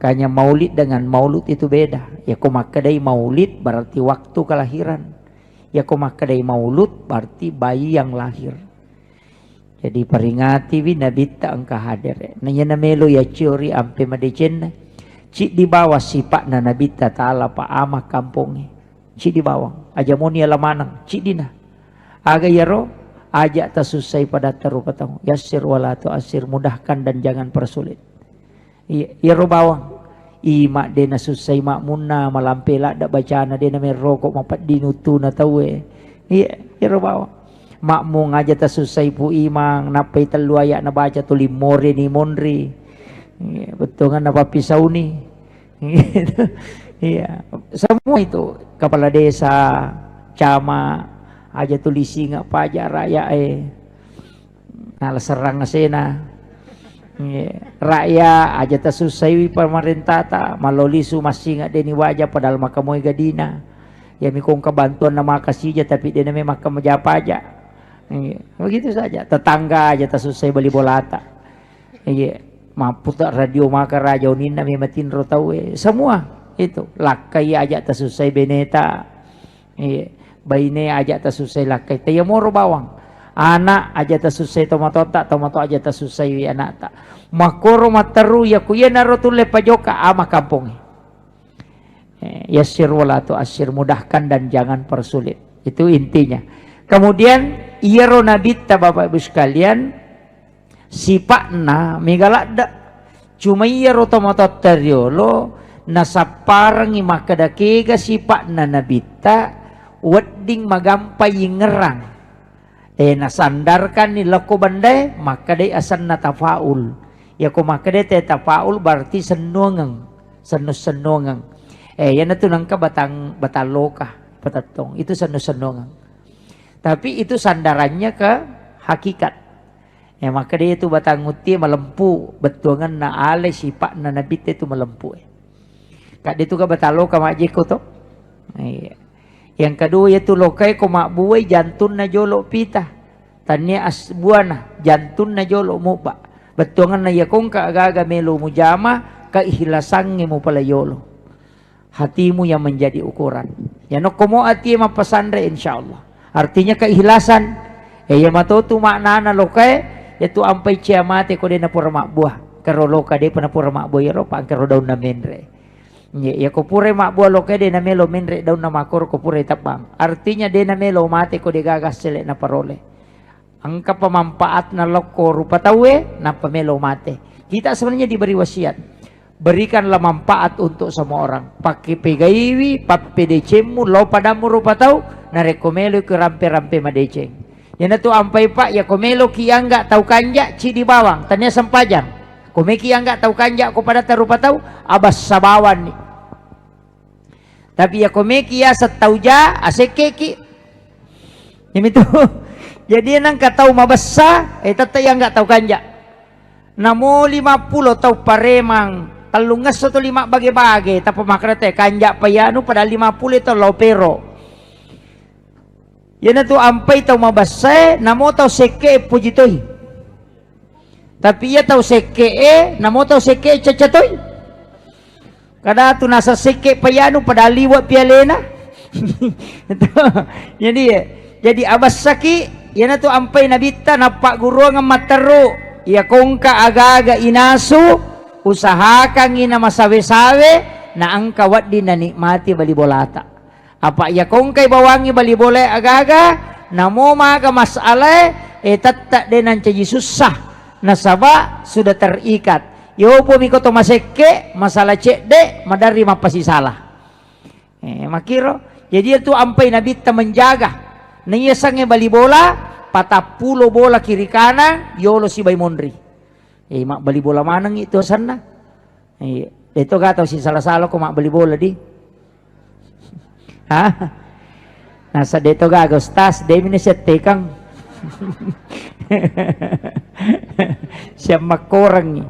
Makanya maulid dengan maulud itu beda. Ya kumakadai maulid berarti waktu kelahiran. Ya kumakadai maulud berarti bayi yang lahir. Jadi peringati wi nabita angka hadir. Nanya namelo ya ciori ampe madecen. Cik di bawah sifat na nabita ta'ala pa amah kampungnya. Cik di bawah. Aja moni alamanang. Cik dina. Aga yaro. Ajak tasusai pada terupatang. Yasir wala tu asir. Mudahkan dan jangan persulit. Yaro bawang. Imak dena susai makmuna malampela dak bacana dena merokok mapat dinutu na tawe. Yaro bawang. Makmung aja tasusai pu imang. Napai telu ayak na baca tu limore ni monri. Betul kan apa pisau ni. Iya, semua itu kepala desa, camat, aja tulisi nggak pajak raya nala serang sena. Rakyat aja tasusai pemerintah ta malolisu masih nggak deni wajah padahal makamoy gadina. Ya mikong kebantuan nama kasih aja tapi dia memang makan meja pajak. Begitu saja. Tetangga aja tasusai beli bolata. Iya. Mampu tak radio maka raja nina mematin rotawe semua itu lakai aja tasusai beneta baine aja tasusai lakai taya moro bawang anak aja tasusai tomato aja tasusai anak tak makoro mataru ya kuyena rotule pajoka ama kampung yasir wala tu asir mudahkan dan jangan persulit itu intinya. Kemudian iero nabita Bapak Ibu sekalian sipakna migalada cuma iya rotomoto teriolo nasaparang imakadakega sipakna nabita wedding magampai ngerang nasandarkan ni lako bandai makadai asan na tafaul ya ko makadai te tafaul berarti senungang senus-senungang yan itu nangka bataloka patatong itu senus-senungang tapi itu sandarannya ke hakikat. Ya maka dia itu batang uti melempu betuangan na ale sifat na nabit itu melempu. Kak dia itu ka batalo ka majiko to. Yang kedua itu lokai ko makbuai jantun na jolo pita. Tanya asbuana jantun na jolo muba. Betuangan na yakong ka agaga melo mujama ka ihilasangi mo pala yolo. Hatimu yang menjadi ukuran. Ya no komo ati mapasandre insyaallah. Artinya keihlasan. Ya matotu makna lokai itu ampai ciamate ko din na pura makbuah karolo ka de panapura makbuah yaro pa karo daun na menre ya ko pure makbuah lo ka de na melo menre daun na makor ko pure tapang artinya de na melo mate ko de gagas sele na parole angka pemanfaat na loko rupa tawe na pamelo mate kita sebenarnya diberi wasiat berikanlah manfaat untuk semua orang pakai pegaiwi pakai pedecemu lo padamu rupa tau na rekomelo ke rampe-rampe madeceng. Yang itu ampai pak ya komelo kia enggak tahu kanjak ci di bawang tanya sempajang komeki enggak tahu kanjak ko pada tarupa tahu abas sabawan ni tapi ya komeki ya setauja asekeki yang itu jadi nang tahu mabassa tata yang enggak tahu kanjak namo 50 tahu paremang talungas atau 5 bage-bage tapi makrate kanjak payanu pada 50 itu lopero. Yan tu ampai tau mabasay namo tau seke pujitoy. Tapi ya tau seke namo tau seke cacatoy. Kada tu nasa seke payano pada liwat pialena. Jadi abasaki yan tu ampai nabita napak guru ng mataro. Ya kung ka aga-aga inasu usahakan ina masawe-sawe na ang kawat din na nikmati balibolata. Apa ya kung kay bawangi bali boleh aga-aga namo maga masalah tatak denan caji susah nasaba sudah terikat yo po miko to maseke masalah cek de madari mapasi salah makiro jadi itu ampai nabi ta menjaga niyasang bali bola patapulo bola kiri kanan yolo si bay mondri mak bali bola manang itu sana itu gak tahu si salah-salah ko mak bali bola di nasa dito gagos tas demi ni siya tekang siya makorang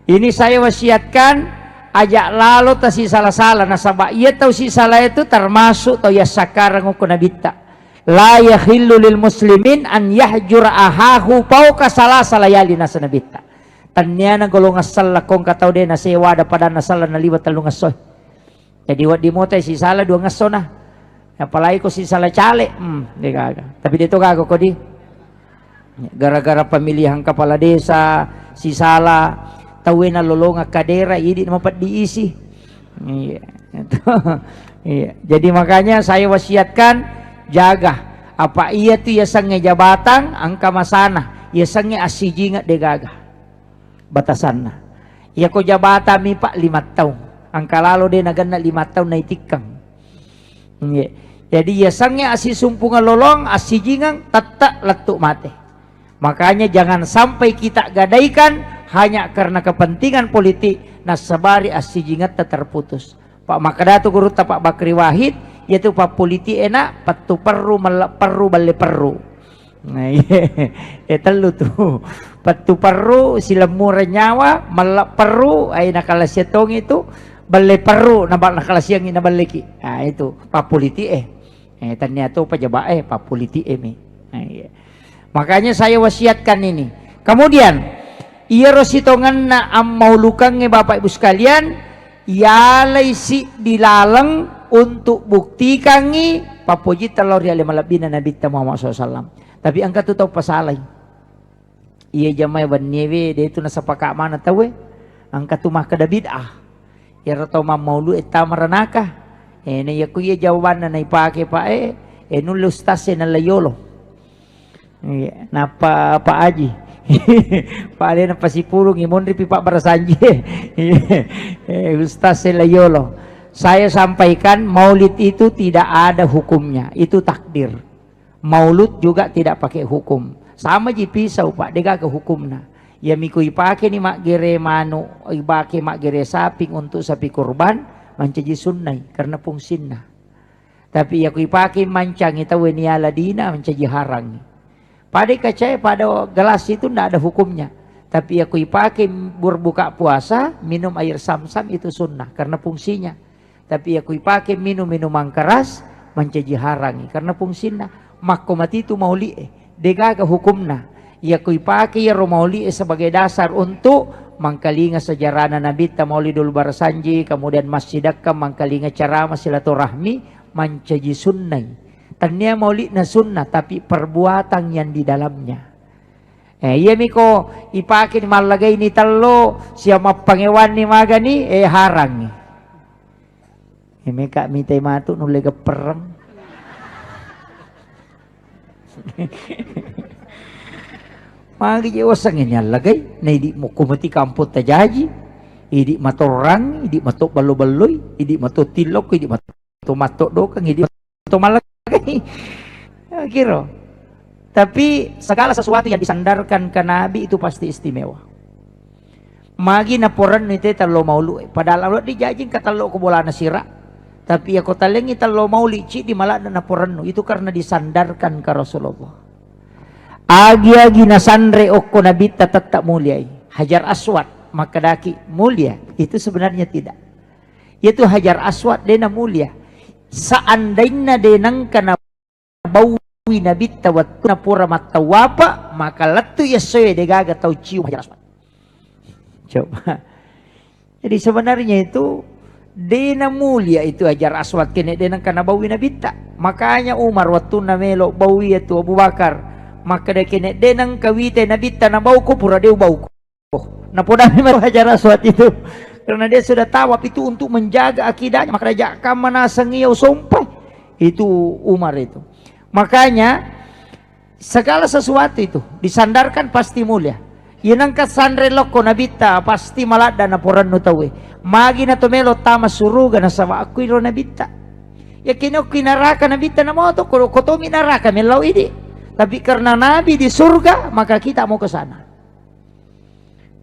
ini saya wasiatkan ajak lalu ta si salah-salah nasaba iya tahu si salah itu termasuk tau ya sakarang ko nabita la yahillu lil muslimin an yahjura ahahu pauka salah salayali nasa nabita Tanya na golong asal lakong kataw de na sewa da pada nasal na liwat talong asoy. Jadi wat di mote si sala dua ngaso na. Apalagi ko si sala cale. Di kaga. Tapi dito kago ko di. Gara-gara pemilihan kepala desa si sala tawin na lolong kadera idi naman pat diisi. Iya. Iya. Jadi makanya saya wasiatkan jaga apa iya tu ya sange jabatan angka masana ya sange asiji nga degaga batasan na ya ko jabatan mi pak 5 tahun angka lalo de nagana 5 tahun na itikang iya. Jadi ya sange asi sumpungan lolong asiji nga tatak letuk mate. Makanya jangan sampai kita gadaikan hanya karena kepentingan politik nasabari asiji nga terputus. Pak Makadatu guru Pak Bakri Wahid yaitu pak politik enak patu perru malak perru balik perru. Nah iya telu tuh patu perru silamu renyawa malak perru ay nakala siatong itu balik perru nakala siang ina baliki. Nah itu pak politik tanya tuh pejabat pak politik nah, iya. Makanya saya wasiatkan ini. Kemudian iya rositongan na mau lukang bapak ibu sekalian yalay si dilalang untuk buktikan ni papuji telur ya malabina Nabi Muhammad SAW. Tapi angka tu tahu pasalay. Iya jamai banyewe dia itu nasa pakak mana tahu angka tu mah kada bid'ah. Ya ratau maulu eta maranaka. Na yaku iya jawaban na ipake pa nulus tase na layolo. Napa Pak Haji. Pak Ali na pasipulong imon ripi Pak Barasanji. Ustaz Selayolo. Saya sampaikan maulid itu tidak ada hukumnya, itu takdir. Maulud juga tidak pakai hukum. Sama ji pisau Pak, dega ke hukumna. Ya miku ipake ni mak gere manu, ibake mak gere saping untuk sapi kurban, mancaji sunnai karena fungsinna. Tapi ya ku ipake mancang ita weniala dina mancaji harang. Pada kacai pada gelas itu tidak ada hukumnya. Tapi aku pakai berbuka puasa minum air sam-sam itu sunnah karena fungsinya. Tapi aku pakai minum minuman keras mencaji harangi karena fungsinya. Makomat itu mauli degaga hukumna. Ya aku pakai ya mauli sebagai dasar untuk mangkalinga sejarah Nabi Maulidul Barasanji kemudian masjidakam mangkalinga ceramah silaturahmi mencaji sunnah. Tanya maulid na sunnah tapi perbuatan yang di dalamnya. Iya miko ipakin malagay ni talo siya pangewan ni magani harang ni. Mika mitay matu nulay ka perang. Magi wasang niya lagay na hindi mo kumati kampot ta jaji, hindi matorang, hindi matok balo-baloy, hindi matok tilok, hindi matok matok dokang, hindi matok malagay. Kira. Tapi segala sesuatu yang disandarkan ke Nabi itu pasti istimewa. Magi naporan itu talo maulu. Padahal Allah dijajing kata lo ko bola nasira. Tapi aku talengi talo mauli ci di malah naporan itu karena disandarkan ke Rasulullah. Agi-agi nasandre okko Nabi tetap mulia. Hajar Aswad maka daki mulia. Itu sebenarnya tidak. Itu Hajar Aswad dena mulia. Seandainya denang kana bawi Nabi tawat na pura matawapa maka latu ya soe degaga tau cium Hajar Aswad. Coba. Jadi sebenarnya itu dena mulia itu Hajar Aswad kene denang kana bawi Nabi ta. Makanya Umar waktu na melo bawi itu Abu Bakar maka de kene denang kawite Nabi ta na bau ko pura deu bau ko. Na poda memang Hajar Aswad itu. Karena dia sudah tawaf itu untuk menjaga akidahnya. Maka dia kamana sengiyau sompai. Itu Umar itu. Makanya segala sesuatu itu disandarkan pasti mulia. Yanang kasandre loko nabita pasti malada na poran no tawe. Magi na tumelo tama suruga na sawa aku iro nabita. Ya kino kinaraka nabita na mo to koto minaraka melaw ini. Tapi karena Nabi di surga maka kita mau ke sana.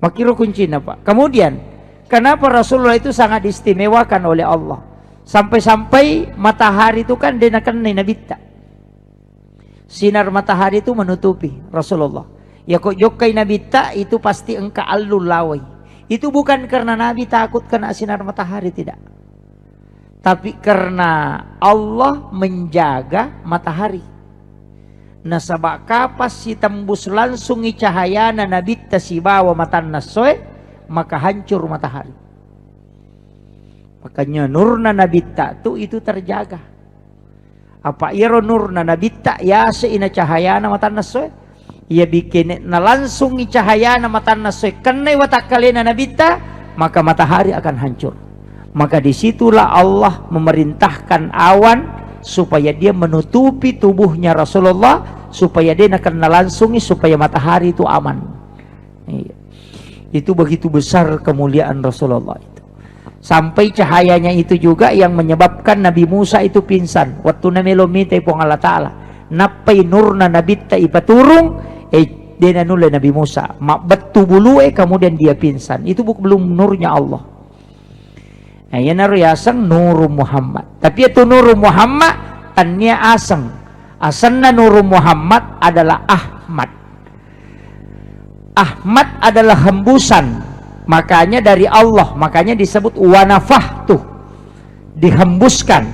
Makiro kuncinya Pak. Kemudian kenapa Rasulullah itu sangat diistimewakan oleh Allah. Sampai-sampai matahari itu kan denakan nabita. Sinar matahari itu menutupi Rasulullah. Ya kok jokai nabita itu pasti engka alul lawai. Itu bukan karena Nabi takut kena sinar matahari, tidak. Tapi karena Allah menjaga matahari. nasabak kapas si tembus langsung i cahaya na nabitta si bawa matan nasoy, maka hancur matahari. Makanya nur na nabitta tu itu terjaga. Apa iro nur na nabitta ya ina cahaya na matan nasoy, ia bikin na langsung i cahaya na matan nasoy kenai watak kali na nabitta, maka matahari akan hancur. Maka disitulah Allah memerintahkan awan supaya dia menutupi tubuhnya Rasulullah, supaya dia akan langsung supaya matahari itu aman. Itu begitu besar kemuliaan Rasulullah itu. Sampai cahayanya itu juga yang menyebabkan Nabi Musa itu pingsan. Waktu namelomita ipong Allah Ta'ala. Napai nurna nabitta ipaturung, dia nulai Nabi Musa. Betu bulu kemudian dia pingsan. Itu belum nurnya Allah. Nah, ya naruyasang Nuru Muhammad. Tapi itu Nuru Muhammad tanya asang. Asanna Nuru Muhammad adalah Ahmad. Ahmad adalah hembusan. Makanya dari Allah, makanya disebut wanafah tuh. Dihembuskan.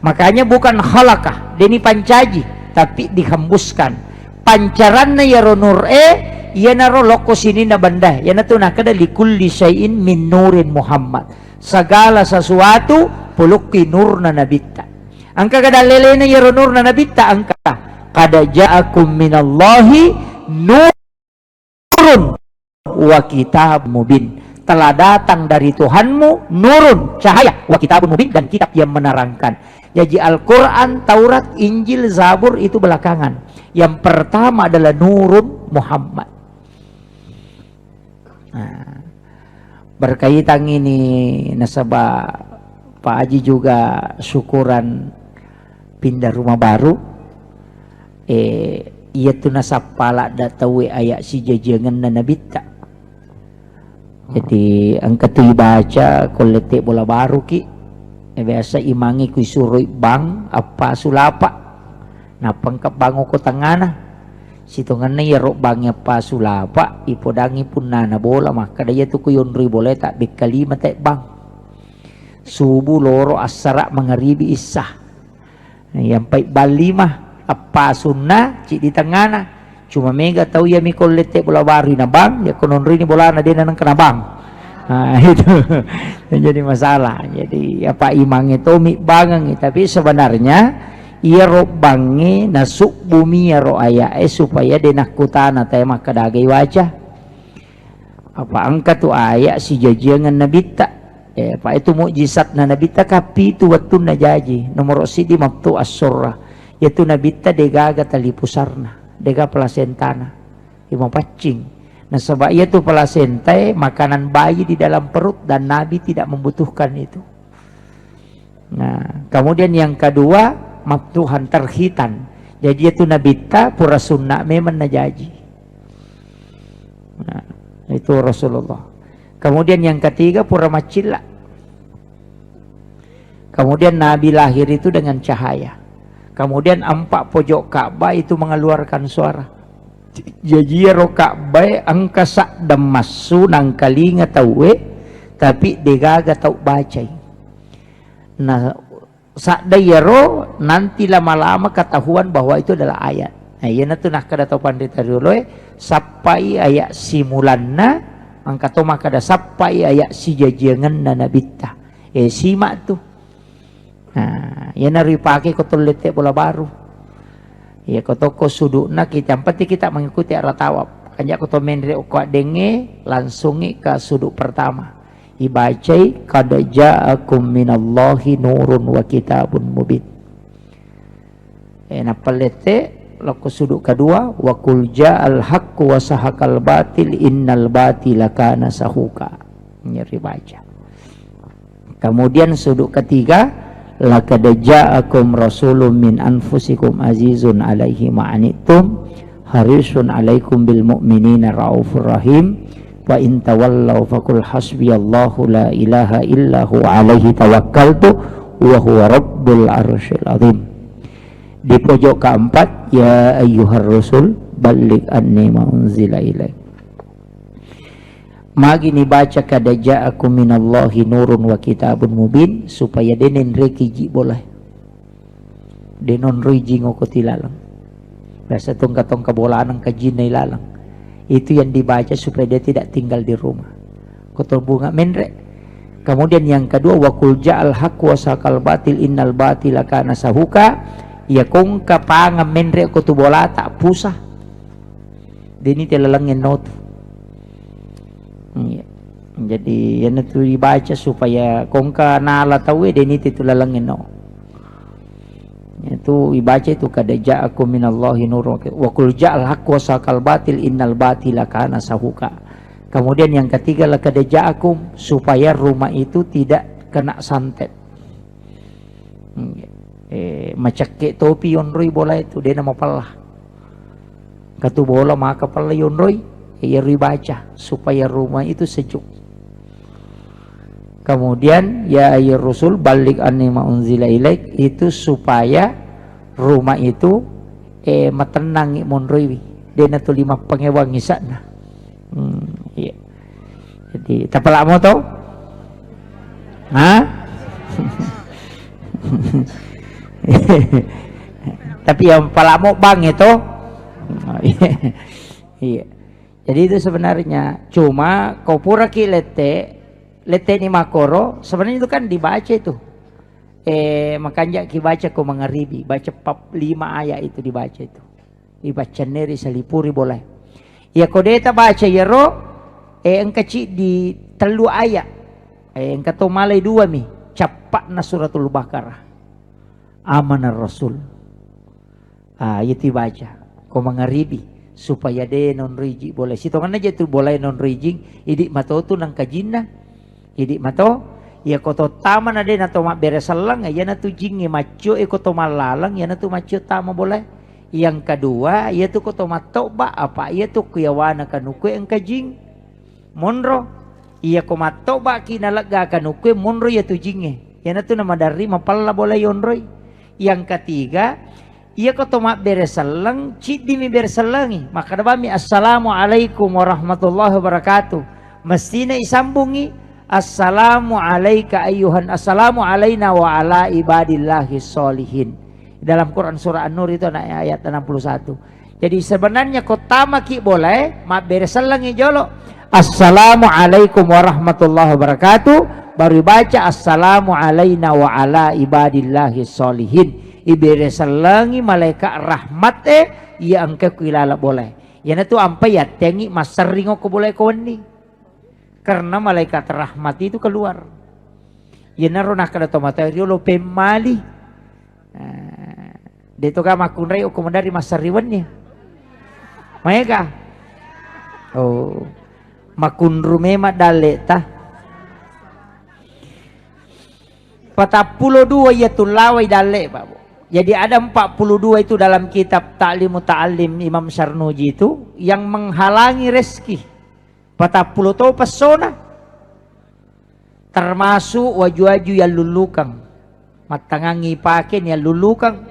Makanya bukan khalaqah, dini pancaji, tapi dihembuskan. Pancaranna ya nur ya naro loko sini na banda. Ya natu nakada likulli syai'in min nurin Muhammad. Segala sesuatu puluki nur na nabitta. Angka kada lelena ya nur na nabitta angka. Kada ja'akum minallahi nurun wa kitab mubin. Telah datang dari Tuhanmu nurun, cahaya, wa kitab mubin, dan kitab yang menerangkan. Jadi Al-Quran, Taurat, Injil, Zabur itu belakangan. Yang pertama adalah nurun Muhammad. Nah, berkaitan ini nasabah Pak Haji juga syukuran pindah rumah baru. Ia tu nasapala datawi ayak si jajangan na nabita. Jadi angka tu baca kolete bola baru ki. Biasa imangi ku suroi bang apa sulapa. Napangkap bango ko tangana. Situngan na yaro bangnya pa sulapa ipodangi pun nana bola maka daya tu kuyon boleh tak bekalima tak bang subuh loro asara mengaribi isah yang baik balimah apa sunnah cik di tengana cuma mega tahu ya mikol lete bola bari na bang ya konon rini bola na dia nang kena bang. Nah, itu jadi masalah. Jadi apa imang itu mi bangang tapi sebenarnya ia robangi nasuk bumi ya ro ayae supaya denakutana tema kadagai wajah. Apa angkat tu ayak si jajangan nabita. Pak itu mukjizat na nabita kapi tu waktu najaji nomor sidi mabtu as-surra. Yaitu nabita degaga tali pusarna, dega plasentana. Ima pacing. Nah sebab ia tu plasenta makanan bayi di dalam perut dan Nabi tidak membutuhkan itu. Nah, kemudian yang kedua mabtuhan terhitan. Jadi itu nabita pura sunnah memang najaji. Nah, itu Rasulullah. Kemudian yang ketiga pura macilla. Kemudian Nabi lahir itu dengan cahaya. Kemudian empat pojok Ka'bah itu mengeluarkan suara. Jadi ro Ka'bah angka sak damasu nang kalinga tawe tapi degaga tau bacai. Nah sakdayaro nanti lama-lama ketahuan bahwa itu adalah ayat. Nah, iya natu nak kada tau pandita dulu sampai ayat simulanna angka to maka ada sampai ayat si jajangan na nabita. Simak tuh. Nah, iya nari pakai kotol lete bola baru. Ya kotoko sudukna kita pasti kita mengikuti arah tawab. Kanjak koto mendre ukwa denge langsungi ke suduk pertama. Ibacai kada ja'akum minallahi nurun wa kitabun mubin. Napalete loko suduk kedua wa qul ja'al haqqu wa sahaqal batil innal batila kana sahuka. Nyeri baca. Kemudian suduk ketiga laqad ja'akum rasulun min anfusikum azizun alaihi ma'anitum harisun alaikum bil mu'minina raufur rahim. Wa in tawallaw faqul hasbiyallahu la ilaha illahu alaihi tawakkaltu wa huwa rabbul arsyil azim. Di pojok keempat ya ayyuhar rasul balligh anni ma unzila ilaik. Magi ni baca kada ja'akum minallahi nurun wa kitabun mubin supaya denen rekiji boleh. Denon riji ngoko tilalang. Biasa tongka-tongka bolaan ang kajin na ilalang. Itu yang dibaca supaya dia tidak tinggal di rumah. Kotor bunga menre. Kemudian yang kedua, wa qul ja'al haqq wa saqal batil innal batila kana sahuka. Ya kong kapanga menre ko tu bola tak pusah. Dini telalangin not. Ya. Jadi yan itu dibaca supaya kong ka nala tahu dini telalangin no. Itu dibaca itu kada ja'akum minallahi nur wa qul ja'al haqq wa saqal batil innal batila kana sahuka. Kemudian yang ketiga laqad ja'akum, supaya rumah itu tidak kena santet. Macake topi yonroy bola itu dia nama palah. Katu bola maka pala yonroy ya baca supaya rumah itu sejuk. Kemudian ya ayyuhar rasul balik anni ma unzila ilaik, itu supaya rumah itu matenang monroy dia na tu 5 pangewang sana. Iya. Jadi tapala mo to? Ha? Tapi yang palamo bang itu. Iya. Jadi itu sebenarnya cuma kau pura ki lete ni makoro sebenarnya itu kan dibaca itu. Makanya ki baca ko mangaribi, baca 5 ayat itu dibaca itu. Dibaca neri salipuri boleh. Ya kodeta baca ya ro engkaci di 3 ayat. Engkato malay 2 mi capak na suratul Baqarah. Amanar Rasul. Itu baca. Ko mangaribi supaya de non riji boleh. Sitongan aja tu boleh non rijing. Idik mato tu nang kajinna. Idik mato ya koto taman ade na to mak beresalang ya na tu jingi maco koto malalang ya na tu maco tama boleh. Yang kedua ya tu koto mato ba apa ya tu kuyawana kanukwe ang kajing monro. Iya ko mato ba kinalaga kanukwe monro ya tu jingi. Ya na tu nama dari mapalla boleh yonroy. Yang ketiga, iya ko tomak beresalang, cidi mi beresalangi. Maka nabami assalamualaikum warahmatullahi wabarakatuh. Mestinya isambungi assalamu alaika ayyuhan, assalamu alaina wa ala ibadillahi sholihin. Dalam Quran surah An-Nur itu ayat 61. Jadi sebenarnya ko tamaki boleh, mak beresalangi jolo. Assalamualaikum warahmatullahi wabarakatuh. Baru baca assalamu alaina wa ala ibadillahi sholihin. Iberesalangi malaikat rahmat iya angke kuilala boleh. Yana tu ampa ya tengi maseringo ko boleh koni. Karena malaikat rahmat itu keluar. Yana ro nakada tomatario lo pemali. Dito ka makunray o kumandari masariwan niya. Mayaka. Oh. Makunrume madaleta. 42 ya tulawai dale Pak. Jadi ada 42 itu dalam kitab Ta'limu Ta'alim Imam Syarnuji itu yang menghalangi rezeki. 40 tahu pesona. Termasuk waju-waju yang lulukang. Matangangi pakai yang lulukang.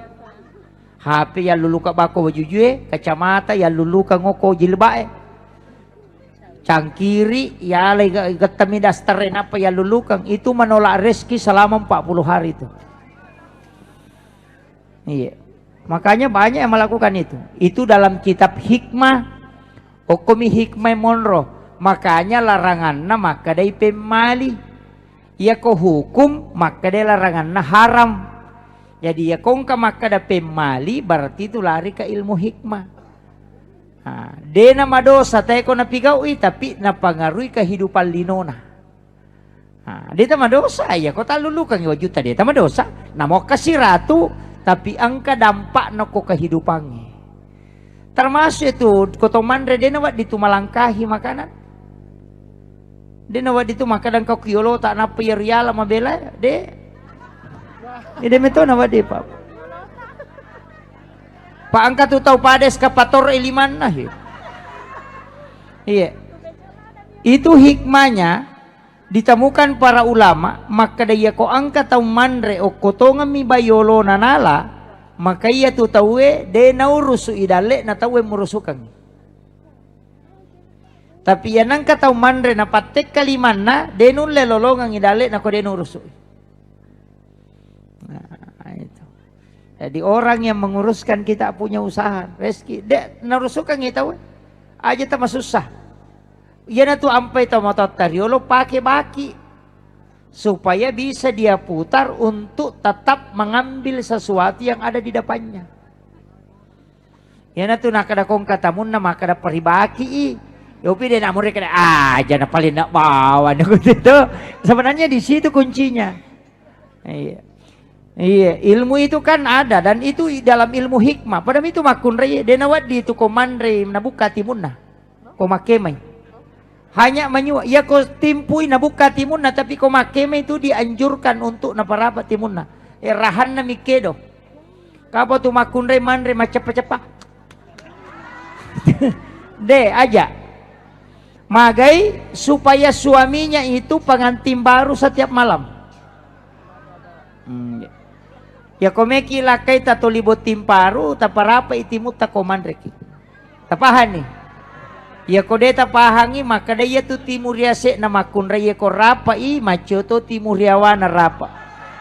HP yang lulukang bako wajujue, kacamata yang lulukang ngoko jilbae. Cangkiri ya lagi ketemi dasterin apa ya lulukang itu menolak rezeki selama 40 hari itu. Iya. Makanya banyak yang melakukan itu. Itu dalam kitab hikmah Hukumi hikmah monro. Makanya laranganna maka dai pemali. Ya ko hukum maka dai laranganna haram. Jadi ya kongka maka da pemali berarti itu lari ke ilmu hikmah. De nama dosa tayo ko napigawi tapi napangaruhi kehidupan linona. Dia tama dosa ya ko talulukang iwajuta dia tama dosa. Namo kasih ratu tapi angka dampak no ko kehidupannya. Termasuk itu kotomandre dia nawat ditu malangkahi makanan. Dia nawat ditu makanan kau kiolo tak napa riala mabela de. Dia meto nawat dia pak. Pak angkat tu tahu pades kapator eliman nah ya. Iya. Itu hikmahnya ditemukan para ulama maka dia ko angkat tahu mandre o kotongan mi bayolo nanala maka ia tu tahu de naurusu idale na tahu murusukan. Tapi yan angkat tahu mandre na patek kalimana de nun lelolongang idale na ko de nurusu. Nah, itu. Jadi orang yang menguruskan kita punya usaha, rezeki, dek narusukan kita aja tambah susah. Yana tu ampai tomatot tariolo pakai baki supaya bisa dia putar untuk tetap mengambil sesuatu yang ada di depannya. Yana tu nakada kong katamun na makada peribaki. Yopi dia nak mereka aja na paling nak bawa itu. Sebenarnya di situ kuncinya. Iya. Iya, ilmu itu kan ada dan itu dalam ilmu hikmah. Padahal itu makun raya, denawat di itu komandre nabuka timunna, komakemai. Hanya menyuap, ya ko timpui nabuka timunna, tapi komakemai itu dianjurkan untuk naparapa timunna. Rahan na mikedo. Kapo tu makun raya mandre macepa-cepa. De aja. Magai supaya suaminya itu pengantin baru setiap malam. Ya komeki lakai tato libot timparu taparapa itimu ta komandreki. Tapahan nih. Ya kode tapahangi maka daya tu timuriase na makun raya ko rapa i macoto timuriawana rapa.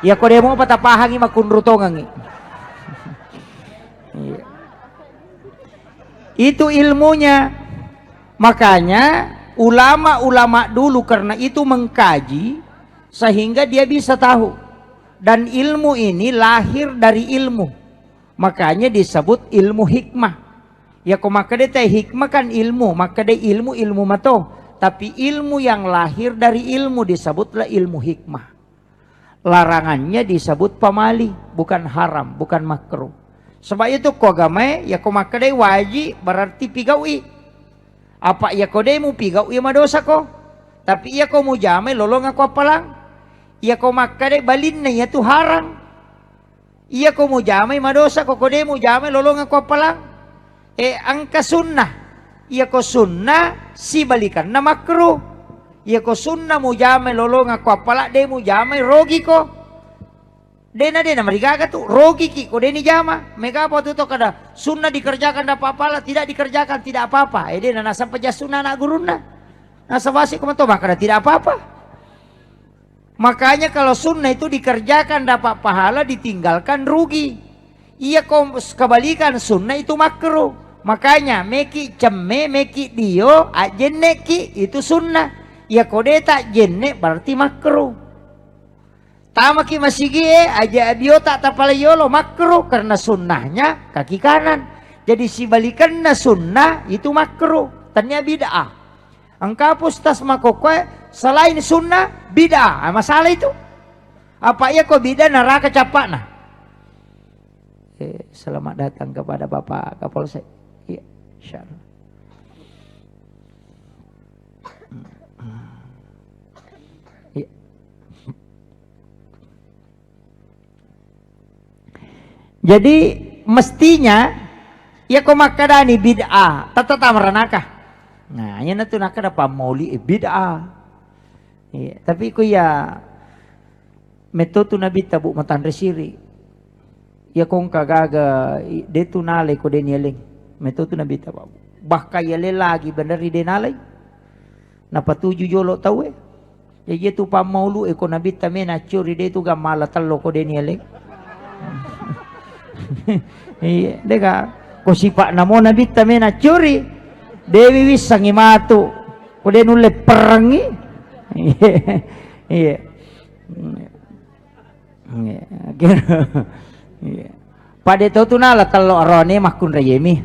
Ya kode mo pa tapahangi makun rutongangi. Itu ilmunya. Makanya ulama-ulama dulu karena itu mengkaji sehingga dia bisa tahu. Dan ilmu ini lahir dari ilmu. Makanya disebut ilmu hikmah. Ya kok maka dia hikmah kan ilmu. Maka dia ilmu mato. Tapi ilmu yang lahir dari ilmu disebutlah ilmu hikmah. Larangannya disebut pamali. Bukan haram, bukan makruh. Sebab itu kok gamai ya kok maka dia wajib berarti pigawi. Apa ya kok dia mau pigawi madosa ko. Tapi ya kok mau jamai lolong aku apalang. Iya ko makade balin na iya tu harang. Iya ko mo jamay madosa ko kode mo jamay lolong ako palang. Angka sunnah. Iya ko sunnah si balikan na makruh. Iya ko sunnah mo jamay lolong ako pala de mo jamay rogi ko. Dena marigaga tu rogi ki ko deni jama. Mega apa tu to kada sunnah dikerjakan da apa-apa tidak dikerjakan tidak apa-apa. Dena nasa paja sunnah na guruna. Nasa basi ko man to makada tidak apa-apa. Makanya kalau sunnah itu dikerjakan dapat pahala, ditinggalkan rugi. Iya kebalikan sunnah itu makruh. Makanya meki cemme meki dio ajeneki itu sunnah. Ya kode tak jenne berarti makruh. Tamaki masigi aja dio tak tapalayolo makruh karena sunnahnya kaki kanan. Jadi si balikan na sunnah itu makruh. Tanya bid'ah. Engkau pustas makokwe selain sunnah bid'ah. Masalah itu. Apa iya kok bid'ah neraka capak nah. Selamat datang kepada Bapak Kapolsek. Iya, insyaallah. Iya. Jadi mestinya ya kok makadani bid'ah tata meranaka. Nah, yan na ito nakada pa mauli bid'ah. Tapi ko ya metodo na bita bu matandre siri. Ya kong kagaga detu nalay ko den yaling. Metodo na bita pa. Baka yale lagi bener di denalay. Napatuju jolo tahu Ya tu pa maulu ko na bita mena curi detu gamala talo ko den yaling. Deka ko sipa namo na bita mena curi. Dewi wis sangi matu, kude nulle perangi, iya, pada itu tuh nala kalau rone makun rayemi,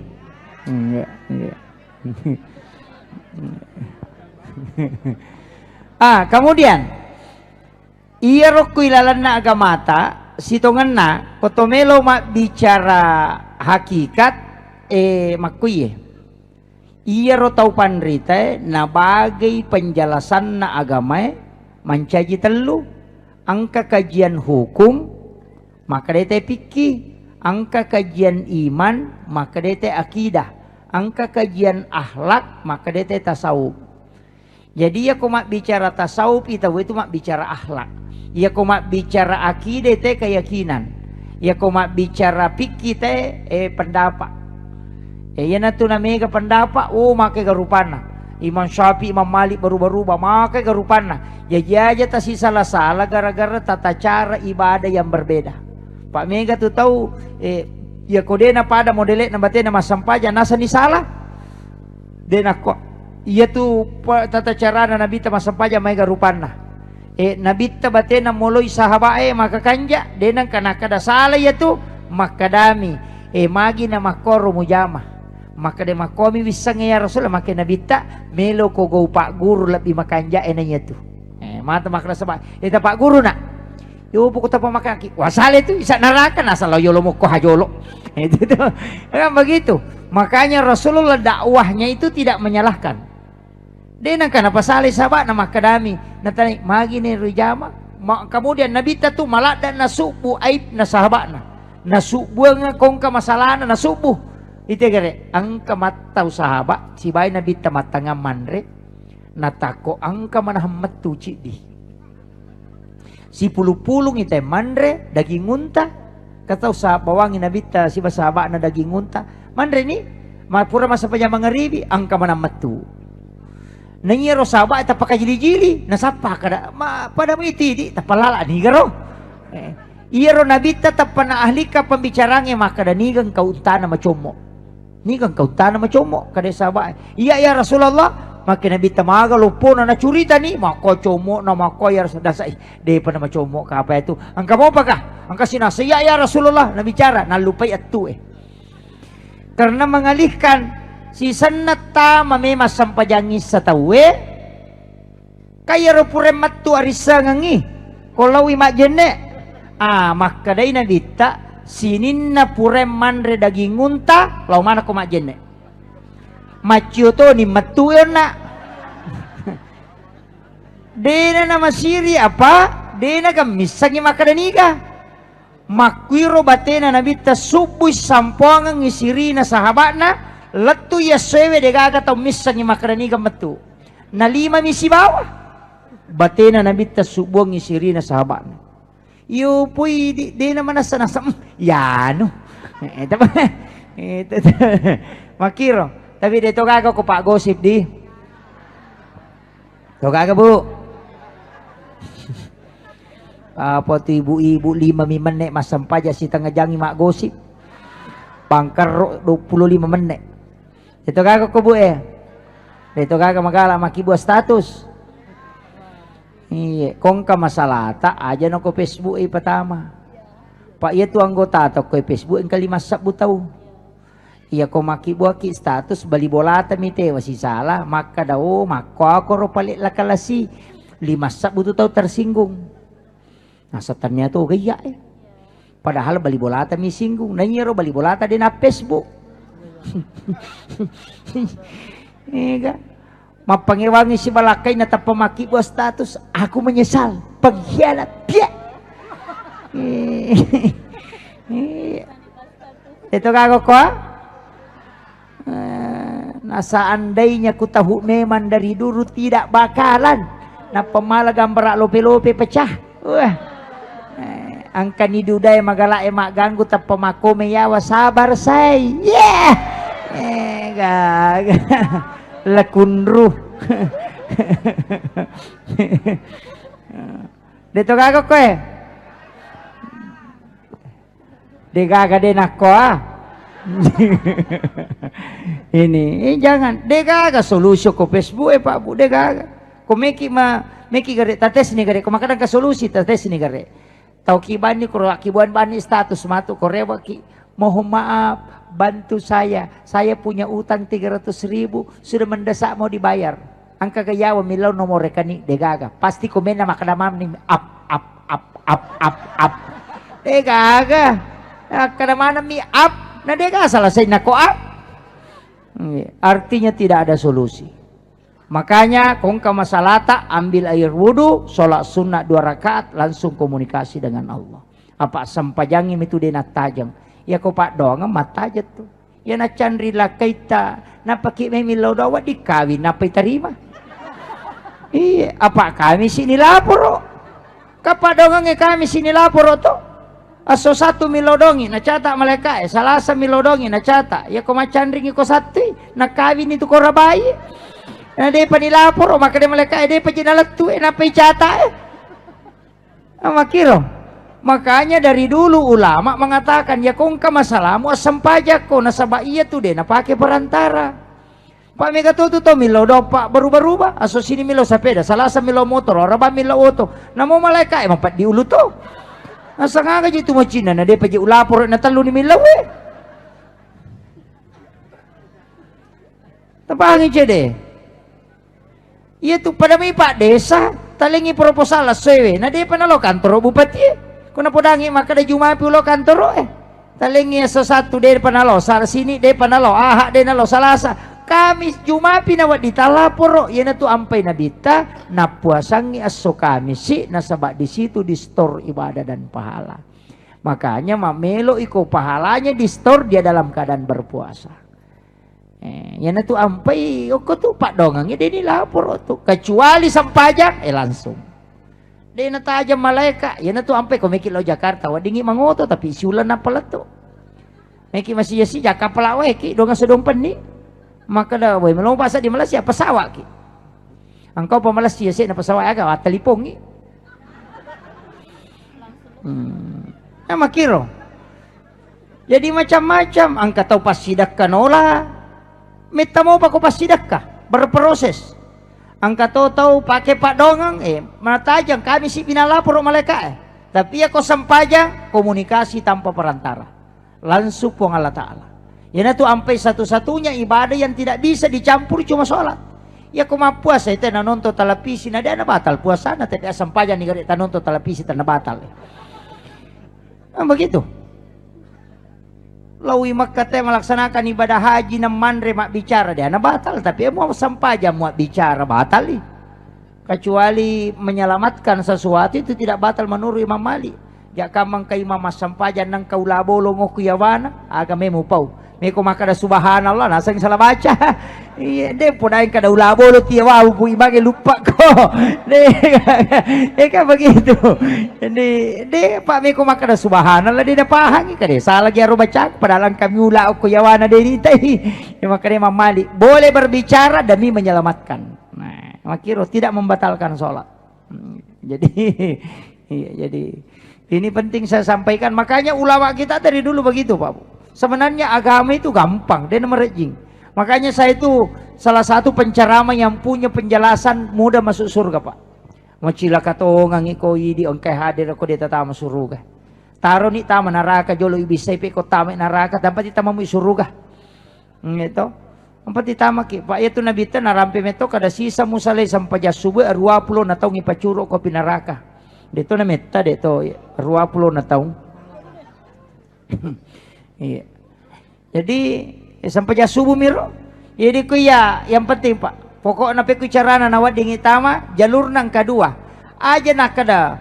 kemudian iya roku ilalan na agamata sitongan na kotomelo mak bicara hakikat makuye. Iya rotau panrita na bagai penjelasan na agama mancaji telu angka kajian hukum maka dete fikih, angka kajian iman maka dete akidah, angka kajian akhlak maka dete tasawuf. Jadi ya komak bicara tasawuf itu mak bicara akhlak. Ya komak bicara akidah teh keyakinan. Ya komak bicara fikih teh pendapat. Yan na ito na mega pendapat, makai garupana. Imam Syafi'i, Imam Malik berubah-ubah, makai garupana. Jadi aja tak si salah-salah gara-gara tata cara ibadah yang berbeda. Pak Mega tuh tahu ya kode na pada modelet na bate na masampaja nasa ni salah. Den ako iya tuh tata cara na nabita masampaja may garupan na. Nabita bate na moloy sahabae makakanja denang kanaka da salah ya tuh makadami magi na makoro mujama. Maka de makomi wisang ya Rasul maka nabita melo ko go Pak Guru lebih makanja enanya tuh. Mata makna sabay. Ita Pak Guru na. Yupo ko tapang makaki. Wasale itu isa neraka nasa loyolo mo ko hajolo. Itu tuh. Kan begitu. Makanya Rasulullah dakwahnya itu tidak menyalahkan. Denang kana pasali sahabat na makadami. Natani magi ni rujama. Kemudian Nabi tu malak dan nasubu aib na sahabat na. Nasubu nga kongka masalah na nasubu. Itu gare angka matau sahabat si bay Nabi ta matanga manre. Natako angka manahammat tu cidi. Si pulung ite mandre daging unta katau sa bawangin nabita si basaba na daging unta mandre ni mapura masa pa mangaribi angka manamatu nangiro saba ita pakajili-jili nasapa kada pada mo itidi tapalala ni garo iyero nabita tapana ahli ka pambicarang makada nigang kauntana macomo kada saba iya ya Rasulullah makin Nabi tamaga lupo na curita ni mako como na mako ya dasai de pa na macomo ka apa itu angka mo pa ka angka sinasaya ya Rasulullah na bicara nalupay attu karena mengalihkan si sanata mame masampajangis sa tawe kaya ro puremat tu arisa ngangi kolawi majene maka dai na dita sinin na pureman re daging unta law mana ko majene Macio to ni matuyon na dena na masiri apa dena kamisang ni makadaniga makwiro batena nabita subuy sampuangang isiri na sahabat na latu yasewe de gaga tau misang ni makadaniga matu na 5 misi bawa batena nabita subuang isiri na sahabat na yo puy di naman nasa yano makiro. Tapi dito gaga ko Pak gosip di. Ito gaga bu. Apa tu ibu-ibu 5 menit masampaja si tengah jangi mak gosip. Pangkar 25 menit. Dito gaga ko bu Dito gaga magala makibuah status. Iya, kong ka masalata aja no ko Facebook pertama. Pak iya tu anggota to ko Facebook ang kalimasap butaw. Iya ko makibuaki status bali bolata mite wasi salah maka daw mako ako ro palit lakalasi 5 sabuto tau tersinggung nasa tanya to gaya padahal bali bolata mi singgung nanyero bali bolata din na Facebook ega mapangiwangi si balakay na tapamaki buah status aku menyesal pengkhianat dia itu kago ko nasa andainya ku tahu memang dari dulu tidak bakalan na pamala gambar lope-lope pecah angka ni duday magala mak ganggu tap pamakome yawa sabar say gaga lakunru dito gaga ko de gaga de nako ini jangan degaga solusi ko Facebook Pak Bu degaga ko meki gare tates ni gare ko makadang ka solusi tates ni gare tau kibani ko kibuan bani status matu ko rewa ki mohon maaf bantu saya punya utang 300.000 sudah mendesak mau dibayar angka gayawa milau nomor rekening degaga pasti komen na makadamam ni up degaga kadamana mi up nah dia gak selesai nakoa artinya tidak ada solusi makanya kongka masalata ambil air wudhu sholat sunnah 2 rakaat langsung komunikasi dengan Allah apa sampajangin itu dia natajang ya ko Pak dong mata aja tuh ya na chandri lakaita na paki memilau dawa dikawin apa terima iya apa kami sini lapor kapadongang kami sini lapor tuh aso 1 milodongi nacata maleka salasa milodongi nacata ya ko macandring ko satu nakawin itu ko rabai na de panilapor maka de maleka de pa jinalatu na pa icata makiro Makanya dari dulu ulama mengatakan ya kong ka masalamu asam pajak ko nasaba iya tuh deh na pakai perantara. Pak mega tuh milo do pak berubah-ubah aso sini milo sepeda salasa milo motor orang milo auto namo malaikat emang pak diulu tuh asa nga gitu mo Cina na de paji ulapor na talo ni milo tapangin cede iya tuh pada may pak desa talingi proposal sewe na de panalo kantor bupati kuna podangi maka da jumapi ulo kantor talingi satu de panalo sar sini de panalo aha de nalo salasa Kamis jumapi na di talaporo yan na to ampay na bita na puasangi aso Kamis nasaba di situ di store ibadah dan pahala. Makanya mamelo iko pahalanya di store dia dalam keadaan berpuasa. Yan na to ampay oko to pak dongangnya dia ni lapor to kecuali sampajak langsung. Dia na tajam malaika yan na to ampay kumikil o Jakarta wadingi mangoto tapi siulan na pala to. Meki masih yasi jaka pala ki donga sedompen ni. Maka dah boy melompat sa di Malaysia pesawat ki. Engkau pa Malaysia na pesawat aga telipong ni. Makiro. Jadi macam-macam angka tahu pasidak kanola. Meta mau pa ko pasidak ka berproses. Angka tahu pakai pak dongang matajang kami si pinalapor malaikat tapi ako sampaja komunikasi tanpa perantara. Langsung po Allah Ta'ala. Yan na to ampay satu-satunya ibadah yang tidak bisa dicampur cuma sholat. Ya kumapuasa ito nanonto talapisi na na batal puasa na tapi asampajan ni gari tanonto talapisi na batal. Begitu. Lawi Makkah melaksanakan ibadah haji na mandre mak bicara dia na batal tapi mau sampajan mau bicara batal. Kecuali menyelamatkan sesuatu itu tidak batal menurut Imam Malik. Ya kamang kay mama sampajan ng kaulabolo mo kuyawana aga memo pau. May kumakada subhanallah nasang salah baca. Iya, podain kada ulabolo tiawa bu ibage lupa ko. Kan begitu. Jadi pak may kumakada subhanallah di napahangi kade. Salah gyaro baca padahal kami ula ko yawana diri tay. Makanya Imam Malik boleh berbicara demi menyelamatkan. Nah, makiro tidak membatalkan sholat. Jadi iya, jadi ini penting saya sampaikan. Makanya ulama kita dari dulu begitu Pak Bu. Sebenarnya agama itu gampang dan merejing. Makanya saya itu salah satu penceramah yang punya penjelasan mudah masuk surga Pak. Macila katongang iko idi ongkay hadir ako dita tama surga. Taro ni tama naraka jolo ibisay pe ko tama naraka dapat itama mo surga. Ito. Ampat itama ki Pak ito nabita narampi meto kada sisa mo salay sampaja subu 20 na taong ipachuro ko pinaraka. Dito na meta dito 20 na taong. Iya. Jadi sampai subuh miro. Jadi kuya yang penting Pak. Pokoknya pe carana nawading itama jalur nang kedua. Aja nak kada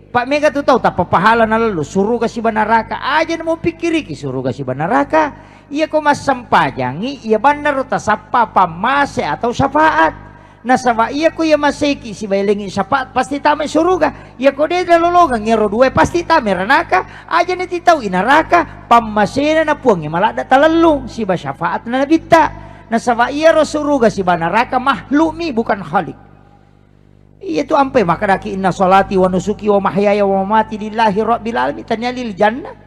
Pak Mega tu tahu tak pahala na lalu suruh kasih banaraka. Aja mau pikiri ki suruh kasih banaraka. Iya ko mas sampajangi iya bandar ta sapa pamase atau syafaat. Nasaba iya ko ya maseki si bailingin syafaat pasti tama suruga. Iya ko de dalologang ngero duwe pasti tama ranaka. Aja ni titaw inaraka pamasena na puang malada talalung si ba syafaat na nabita. Nasaba iya ro suruga si banaraka mahlumi bukan khalik. Iya tu ampe maka daki inna salati wa nusuki wa mahyaya wa mamati lillahi rabbil alamin tanyalil jannah.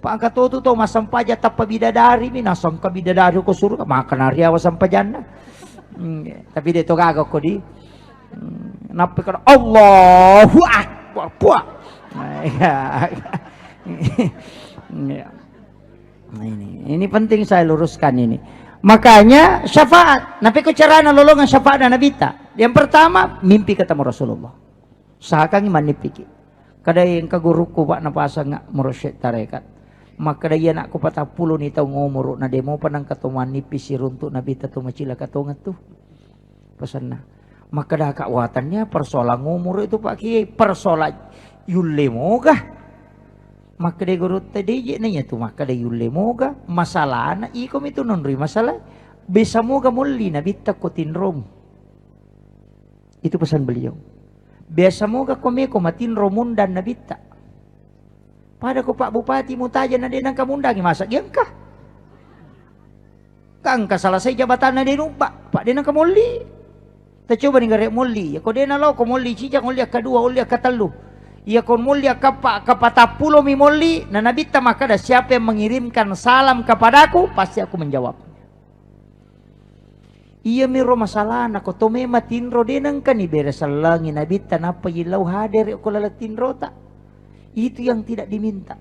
Pak angkat tu masampaja tappa bidadari minasang ka bidadari ko surga maka nariya wa sampajana. Tapi dia tu gagak ko di napi kan Allahu Akbar puak. Ini penting saya luruskan ini. Makanya syafaat. Napi ko cara nolongan syafaat na nabita. Yang pertama mimpi ketemu Rasulullah. Sahakang manipiki. Kada yang kaguruku pak napasa nga mursyid tarekat. Maka daya nak ko patapulo ni taong umuro na demo pa ng katuman nipis si runto nabita tumachila katungan tu. Pesan na. Maka dah kawatannya persoalan umuro itu pak kiai persoalan yulle moga. Maka dia guru tadi nanya tu maka dia yulle moga masalah na ikom itu nonri masalah bisa moga muli nabita ko tinrom. Itu pesan beliau. Biasa moga kome komatin romun dan nabita. Pada ko Pak Bupati mutaja na din ang kamundangi masak yang kah? Kang kasalasay jabatan na din Pak. Pak din ang kamuli. Ta coba ni gare muli. Ko din na lo ko muli cija muli kadua uli katalo. Ia kon mulia kepata pulau mi moli na nabita maka ada siapa yang mengirimkan salam kepadaku pasti aku menjawab. Ia miro masalah nak ko tome matinro denang kan ibere salangi nabita napa ilau hadir ko lalatinro ta. Itu yang tidak diminta.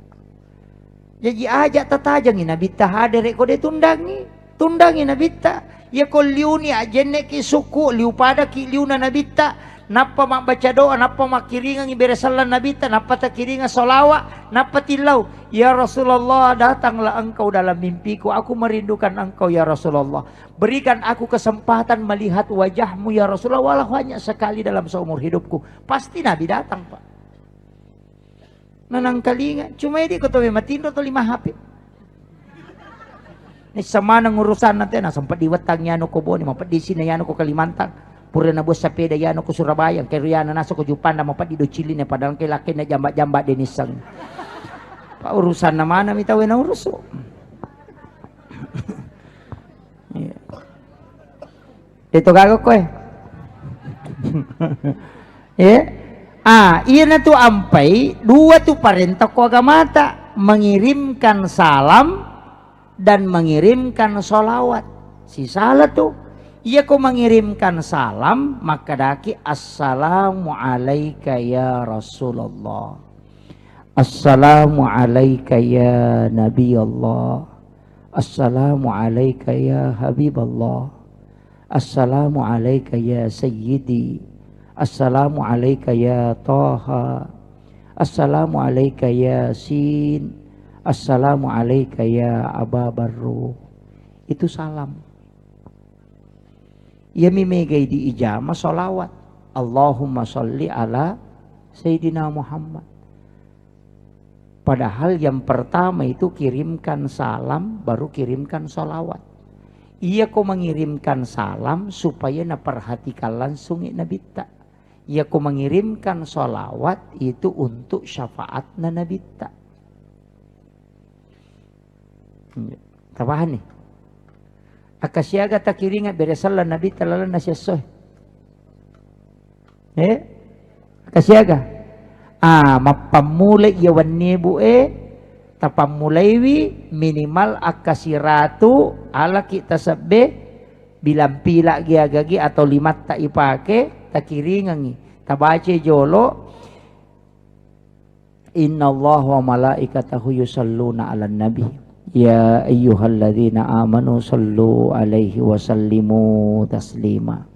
Jadi ajak tatajang nabita hadir ko de tundangi nabita. Ya ko liuni ajenne ki suku liu pada ki liuna nabita. Napa mak baca doa, napa mak kiringan ibere salan nabita, napa tak kiringan solawat, napa tilau. Ya Rasulullah, datanglah engkau dalam mimpiku, aku merindukan engkau ya Rasulullah. Berikan aku kesempatan melihat wajahmu ya Rasulullah, walau hanya sekali dalam seumur hidupku. Pasti Nabi datang Pak. Nanang kalinga, cuma ini kau tahu matindo atau 5 HP. Ini sama nang urusan nanti, nah sempat diwetangnya no ko boni, mampet di sini ya no ko Kalimantan. Pura na bos sapeda yano ko Surabaya kay Riana naso ko Jupanda mapat di Docili na padang kay laki na jamba-jamba denisang. Pa urusan naman na mitaw na uruso. Dito gago ko eh. Iya na tu ampay, dua tu parenta ko agamata, mengirimkan salam dan mengirimkan solawat. Si salah tu ia ko mengirimkan salam maka daki assalamu alayka ya Rasulullah, assalamu alayka ya Nabi Allah, assalamu alayka ya Habiballah, assalamu alayka ya Sayyidi, assalamu alayka ya Taha, assalamu alayka ya Sin, assalamu alayka ya Aba Barru. Itu salam. Ia mimegay di ijama solawat. Allahumma sholli ala Sayyidina Muhammad. Padahal yang pertama itu kirimkan salam baru kirimkan solawat. Ia ko mengirimkan salam supaya na perhatikan langsung nabita. Ia ko mengirimkan solawat itu untuk syafaat na nabita. Tabahan nih. Akasyaga takiringa beresalan nabi talala nasyasoy. Akasyaga. Mapamulay yawan nebu tapamulaiwi minimal akasiratu ala kita sabbe bilang pila giagagi atau 5 tak ipake takiringangi. Tabace jolo inna Allah wa malaikatahu yusalluna ala nabi. Ya ayyuhalladzina amanu sallu alaihi wa sallimu taslima.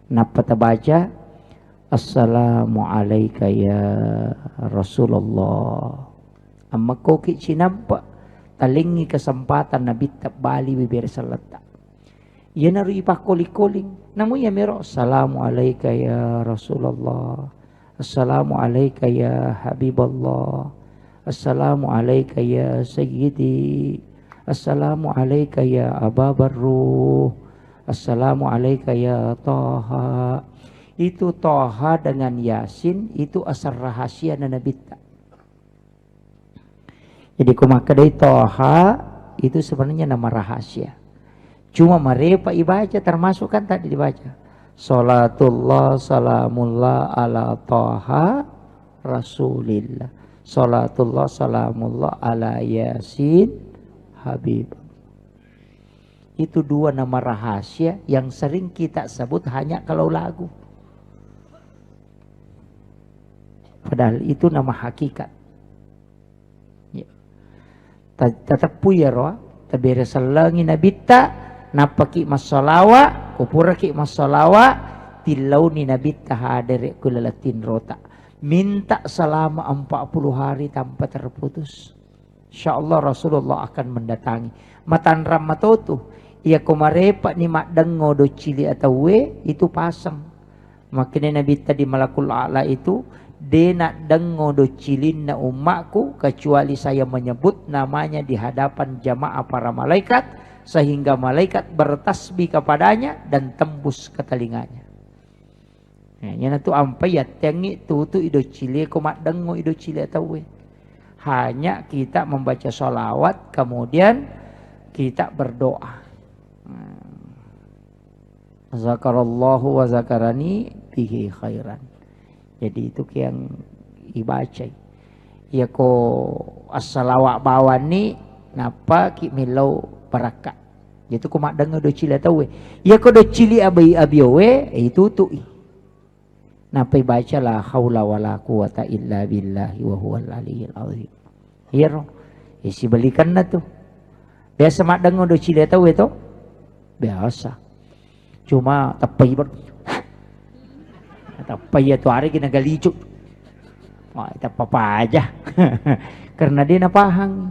Napa tabaca? Assalamu alayka ya Rasulullah. Amma koki sinampa talingi kesempatan nabi tabali bibir salata. Ya naru ipakoli-koling. Namu ya mero assalamu alayka ya Rasulullah. Assalamu alayka ya Habiballah. Assalamu alayka ya Sayyidi, assalamu alayka ya Aba Barru, assalamu alayka ya Taha. Itu Taha dengan Yasin itu asal rahasia na nabita. Jadi kumakadai Taha itu sebenarnya nama rahasia. Cuma mereka ibaca termasuk kan tadi dibaca. Salatullah salamullah ala Taha Rasulillah. Salatullah salamullah ala Yasin Habib. Itu 2 nama rahasia yang sering kita sebut hanya kalau lagu. Padahal itu nama hakikat. Ya. Tetap puya roh, tabere salangi nabita, napaki masalawa, kupuraki masalawa, tilauni nabita hadere kulalatin rota. Minta selama 40 hari tanpa terputus. Insyaallah Rasulullah akan mendatangi. Matan ramatotu. Ia kumarepa ni makdengo do cili atau we itu pasang. Makanya Nabi tadi malakul a'la itu dia nak dengo do cilin na umatku kecuali saya menyebut namanya di hadapan jamaah para malaikat sehingga malaikat bertasbih kepadanya dan tembus ke telinganya. Yang itu ampai ya tengi tu ido cili kumat dengo ido cili atau we. Hanya kita membaca sholawat kemudian kita berdoa. Zakarallahu wa zakarani bihi khairan. Jadi itu yang ibaca ya ko as-salawat bawani napa ki milau baraka itu ko madang do cili tahu ya ko do cili abai abiowe itu tu napa baca la haula wala quwata illa billahi wa huwal aliyyil azim hero isi balikan na tuh biasa madang do cili tahu itu biasa cuma tapai tapai itu hari kena galicuk wah itu apa aja karena dia napahang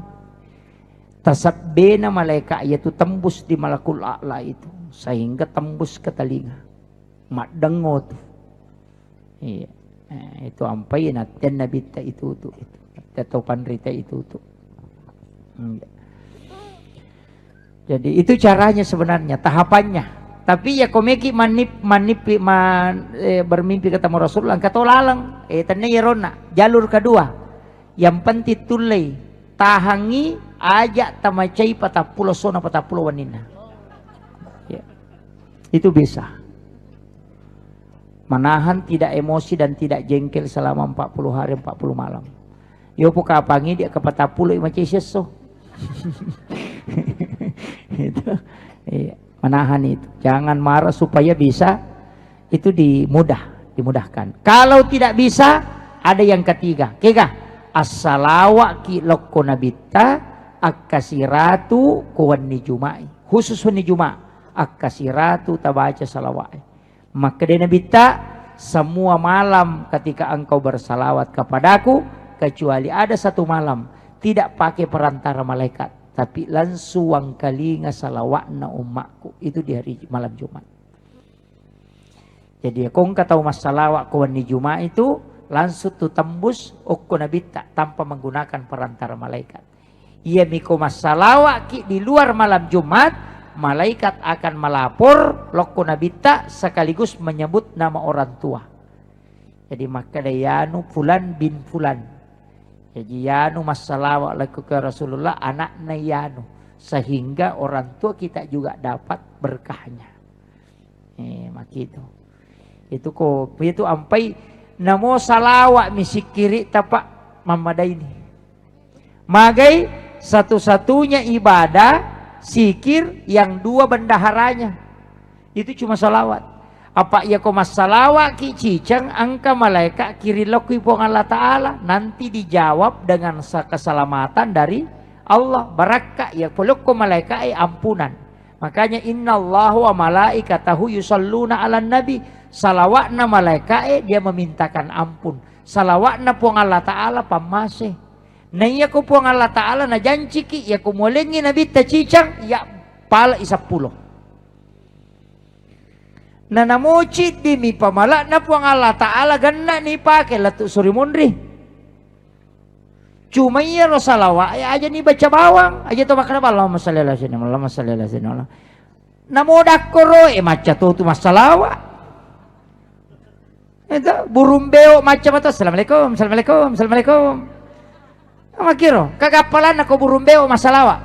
tasabbena malaikat yaitu tembus di malakul a'la itu sehingga tembus ke telinga maddengo tuh iya itu ampai naten nabi itu atau panrita itu tuh jadi itu caranya sebenarnya tahapannya tapi ya komeki bermimpi ketemu Rasulullah kata lalang tanya yerona jalur kedua yang penting tulai tahangi ajak tamacai patapulo sona patapulo wanina ya. Itu bisa menahan tidak emosi dan tidak jengkel selama 40 hari 40 malam yo puka pangi dia ke patapulo macai seso itu iya. Menahan itu jangan marah supaya bisa itu dimudahkan kalau tidak bisa ada yang ketiga as-salawat ki lokko nabita akasiratu kuwani jumai khusus wani juma akasiratu tabaca salawat maka dia nabita semua malam ketika engkau bersalawat kepadaku kecuali ada satu malam tidak pakai perantara malaikat tapi langsung kalinga salawatna umakku itu di hari malam Jumat jadi kong kata mas salawat kuwani juma itu langsung tu tembus okko nabita tanpa menggunakan perantara malaikat. Ia miko masalawat ki di luar malam Jumat, malaikat akan melapor lokko nabita sekaligus menyebut nama orang tua. Jadi maka dayanu fulan bin fulan. Jadi yanu masalawat laku ke Rasulullah anaknya yanu sehingga orang tua kita juga dapat berkahnya. Makitu. Itu kok itu ampai namo salawat misikiri tapak mamadai ini magai satu-satunya ibadah sikir yang dua bendaharanya itu cuma salawat apa ia komas salawat ki cicang angka malaikat kiri lokui pong Allah Ta'ala nanti dijawab dengan keselamatan dari Allah barakah ya polokko malaikat ampunan makanya innallahu wa malaikatahu yusalluna ala nabi salawatna malaikat dia memintakan ampun salawatna pong Allah Ta'ala pamase na iya ko pong Allah Ta'ala na janji ki ya kumulengi nabi tacicang ya pala 10 na namuci di mi pamala na pong Allah Ta'ala ganna ni pake latu suri mundri cuma iya ro salawat aja ni baca bawang aja to makna Allahumma shalli ala sayyidina Allahumma shalli ala sayyidina namodak ko ro maca to masalawat itu burung beo macam itu assalamualaikum assalamualaikum assalamualaikum makiro kagapalan ako burung beo masalawa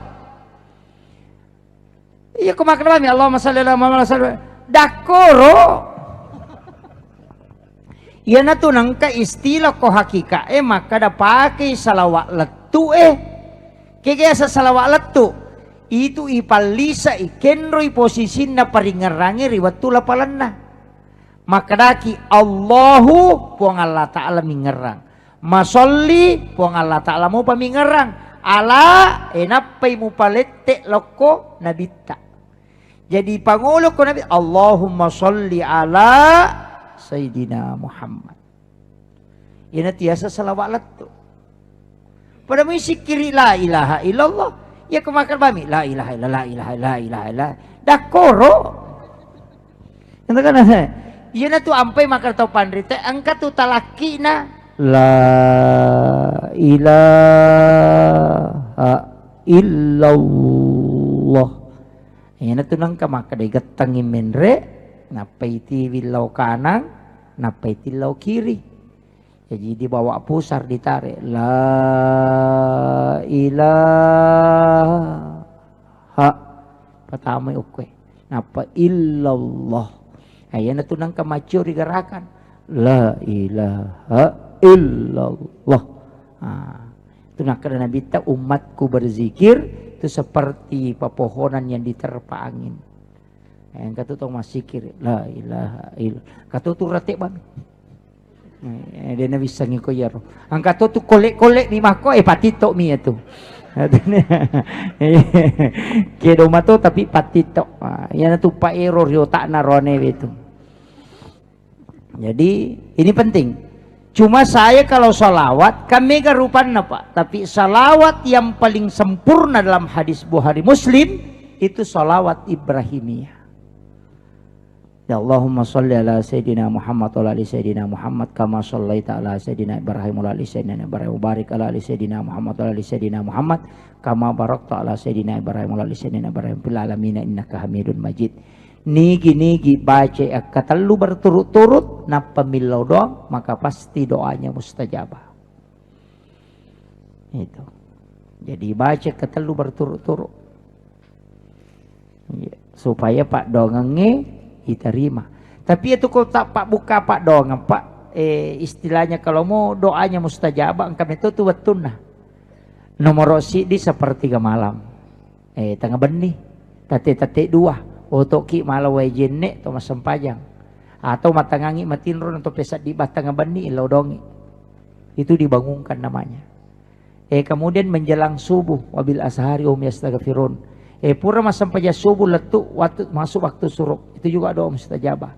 iya ko makna mi Allahumma shalli ala Muhammad dakoro iya na to nang ka istilah ko hakika maka da pakai salawat letu kaya sa salawat letu itu ipalisa ikenroy posisin na paringarangi riwatula palanna maka daki Allahu puang Allah Ta'ala mingerang masolli puang Allah Ta'ala mau pamingerang ala enapai mu palette loko nabita jadi pangulo ko nabi Allahumma sholli ala Sayyidina Muhammad ina tiasa salawat letu pada musikiri la ilaha illallah ya kemakan bami la ilaha illallah la ilaha illallah la ilaha illallah dakoro itu kan iya na tu ampai makar tau pandrita angkat tu talaki na la ilaha illallah iya na tu nang kamakadai gatangi menre napai ti wilau kanan napai ti wilau kiri jadi dibawa pusar ditarik la ilaha pertama ukwe napa illallah ayan na tunang kamacyo rigarakan la ilaha illallah. Itu nak karena Nabi ta umatku berzikir itu seperti pepohonan yang diterpa angin. Yang kata tu masih zikir la ilaha illallah. Kata tu ratik bami. Dia na bisa ngiko yaro. Ang kata tu kolek-kolek ni mako patito mi itu. Kedo mato tapi patito. Yan tu pa error yo tak narone itu. Jadi ini penting. Cuma saya kalau salawat kami garupan Pak, tapi salawat yang paling sempurna dalam hadis Bukhari Muslim itu salawat Ibrahimiyah. Ya Allahumma sholli ala Sayyidina Muhammad wa ala ali Sayyidina Muhammad kama shallaita ala Sayyidina Ibrahim wa ala ali Sayyidina Ibrahim barik ala ali Sayyidina Muhammad wa ala ali Sayyidina Muhammad kama barakta ala Sayyidina Ibrahim wa ala ali Sayyidina Ibrahim fil alamin innaka Hamidun Majid. Nigi baca katalu berturut-turut na pemilau doang maka pasti doanya mustajabah. Itu. Jadi baca katalu berturut-turut supaya Pak dongengnya diterima. Tapi itu kalau tak Pak buka Pak dongeng Pak istilahnya kalau mau doanya mustajabah angka itu tuh betul nah. Nomor di sepertiga malam. Tengah benih tate dua. Untuk ki malah wajen nek to masempajang atau matangangi matinron atau pesat di batang bani laudongi itu dibangunkan namanya. Kemudian menjelang subuh wabil ashari yastaghfirun. Pura masampaja subuh letuk waktu masuk waktu suruk itu juga doa mustajabah.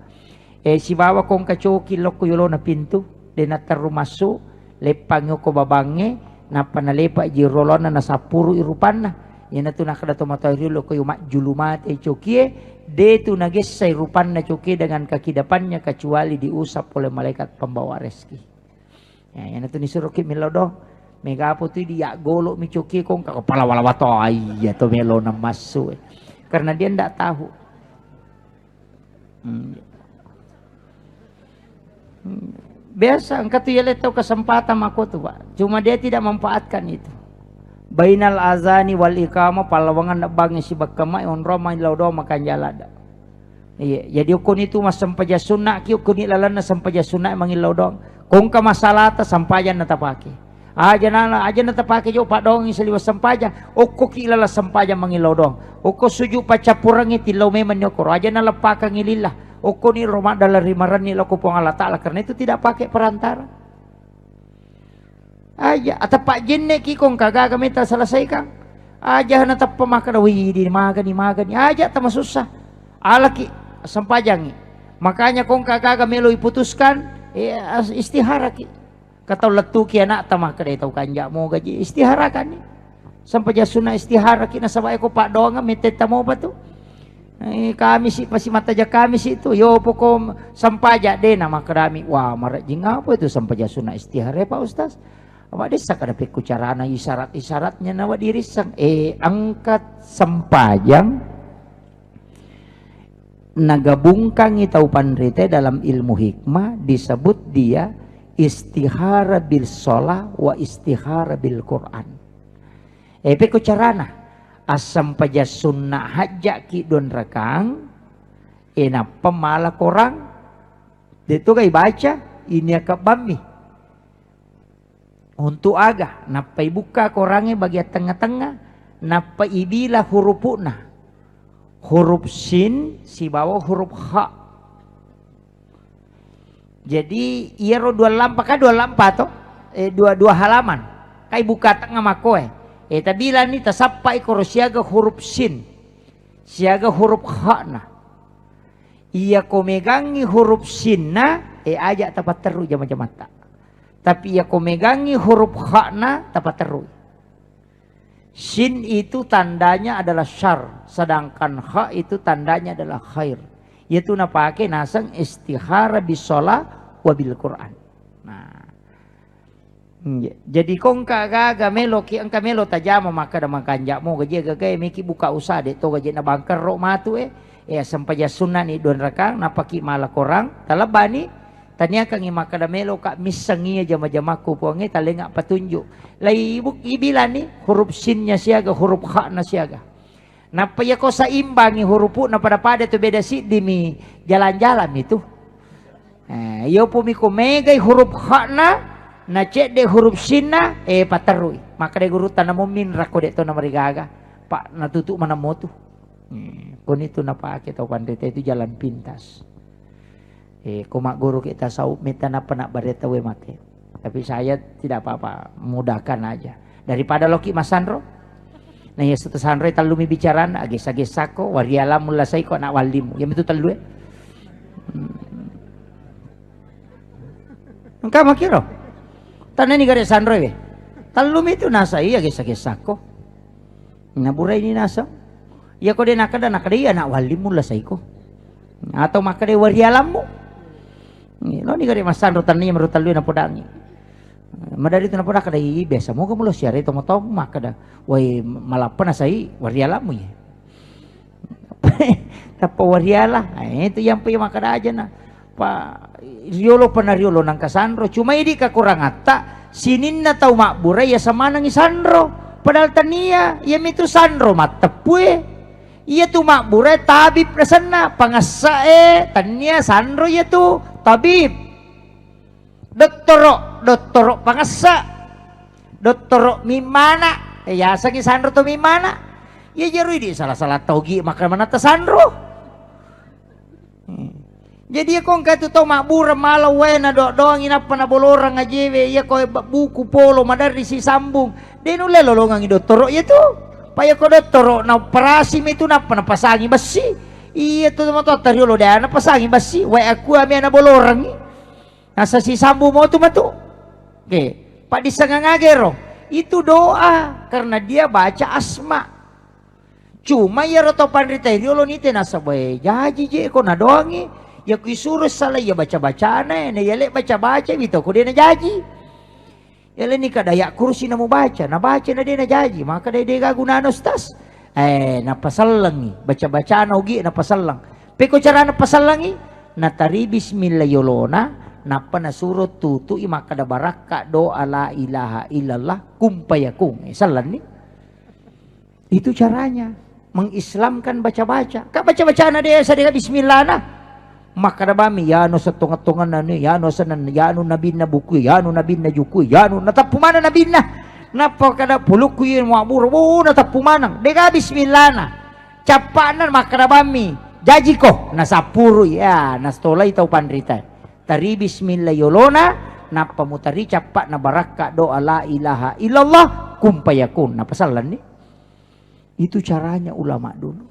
Si bawa kong kacoki loko yolo na pintu dena taru masuk lepang ko babange na panalepa jirolona na sapuru irupanna. Yana tu nak ada tomatari lo koyo mak julumat cokie de tu nages say rupan na cokie dengan kaki depannya kecuali diusap oleh malaikat pembawa rezeki. Ya yana tu disuruh ki melodong mega apa tu dia golok mi cokie kong kepala wala wato ai atau melo na masuk. Karena dia ndak tahu. Biasa engkau tu ya tahu kesempatan aku tu Pak. Cuma dia tidak memanfaatkan itu. Bainal azani wal iqamah palawangan bangi si bakama on roma laudo makan jalada. Iya, jadi ukun itu mas sampaja sunnah ki ukun ilalana sampaja sunnah mangil laudo. Kung ka masalata sampajan na tapake. Aja na tapake jo Pak dong isaliwa sampaja. Ukko ki ilala sampaja mangil laudo. Ukko suju pacapurangi tilaw meman nyokor. Aja na lepaka ngilillah. Ukko ni roma dalam rimaran ni lako pong Allah Ta'ala karena itu tidak pakai perantara. Aja atau Pak Jenne ki kong kagak kami tak selesaikan aja na tap pemakan wih di magani aja tak susah alaki sampajangi makanya kong kagak kami lo putuskan istihara ki kata letu ki anak tamah kedai tahu kanjak mau gaji istihara kan ni sampai jasuna istihara ki nasabay ko Pak doang metet tamo ba tu kami si pasti mata aja kami si itu yo pokok sampaja deh nama kerami wah marak jing apa itu sampai jasuna istihara Pak Ustaz. Awak desa kada pe kucarana isyarat-isyaratnya nawa dirisang angkat sempajang nagabungkang itau panrite dalam ilmu hikmah disebut dia istihara bil sholah wa istihara bil Quran. Pe kucarana asam paja sunnah hajak ki don rakang pemala korang itu kai baca ini akak bami untuk agah napai buka korangnya bagian tengah-tengah napai ibilah hurufuna huruf sin si bawah huruf ha jadi iya ro dua lampa toh dua halaman kai buka tengah makoe tabila ni tasapai koro siaga huruf sin siaga huruf ha na iya ko megangi huruf sin na ajak tapat teru jama-jama mata tapi ya kau megangi huruf hakna tapat terus. Sin itu tandanya adalah syar, sedangkan hak itu tandanya adalah khair. Yaitu napake nasang istihara bisolah wabil Quran. Nah, jadi kong kagak melo ki angka melo tajama maka da makanjak mo gaji gagay miki buka usaha de to gaji na bangker ro matu sampai ya sunnah ni don rakang napaki malah korang talabani. Tanya kang imaka da melo kak misangi jama-jamaku puangi talenga petunjuk. Lai ibuk ibilan ni huruf sinnya siaga huruf hakna siaga. Napa ya ko saimbangi huruf na pada tu beda si dimi jalan-jalan itu. Yo pumi ko megay huruf hakna na cek de huruf sinna patarui maka de guru tanamo min rako de to na marigaga pak natutu mana motu kon itu na pakai tau pandita itu jalan pintas kumak guru kita saup minta napa nak bareta we make tapi saya tidak apa-apa mudahkan aja daripada loki Mas Sandro nah ya setu Sandro talumi bicaran agesa-gesako wariala mula sai ko nak walimu ya itu talu engkau makiro tanah ni gare Sandro we talumi itu nasa iya agesa-gesako naburai ini nasa ya ko de nakada iya nak walimu la sai ko atau makade warialamu no ni gare Mas Sandro tanah yang merutal na podangi madari itu na podak kada biasa mo kamu lo siare to moto makada wai malapan asai warialamu ya tapi wariala itu yang punya makada aja na pa riolo panariolo nang kasandro cuma ini kakurang ata sinin na tau makbura ya sama nang isandro padahal tania ya mitu sandro matepue iya tu makbura tabib rasana pangasa tania sandro ya tu tabib doktoro pangasa doktoro mimana ya sangi sandro to mimana ya jeru di salah-salah togi maka mana ta sandro jadi kong katu tau makbura malau wena doang inapa na bolorang ajewe ya ko buku polo madar di si sambung denu le lolongang doktoro ya tu paya ko doktoro na operasi itu napa na pasangi besi iya tu mo to tariolo da na pasangi besi wa aku ami na bolorang nasa si sambu mo tu matu oke pak disangangagero itu doa karena dia baca asma cuma ya roto pandrita riolo nite nasa boy jaji je ko na doangi ya kuisuruh salah ya baca-bacaan ya lek baca-baca bito ko dia na jaji ya le ni kadaya kursi na mo baca na dia na jaji maka dia gaguna nostas na pasallangi baca-bacaan ogi na pasallang peko cara na pasallangi na tari bismillah yolona napa na surut tutu maka da baraka doa la ilaha illallah kumpayakung salan ni itu caranya mengislamkan baca-baca ka baca-bacaan dia sa bismillah na maka da bami ya no sa tungat-tungan na ni ya no sa ya no nabin na buku ya no nabin na juku ya no natapumana nabin na napa kada puluk ko yun maburo natapumanang dega bismillah na capanan maka da bami jaji ko nasapuro ya nastolay tau pandrita tari bismillah yolona napa mutari capak na baraka doa la ilaha illallah kumpayakun na pasalan ni itu caranya ulama dulu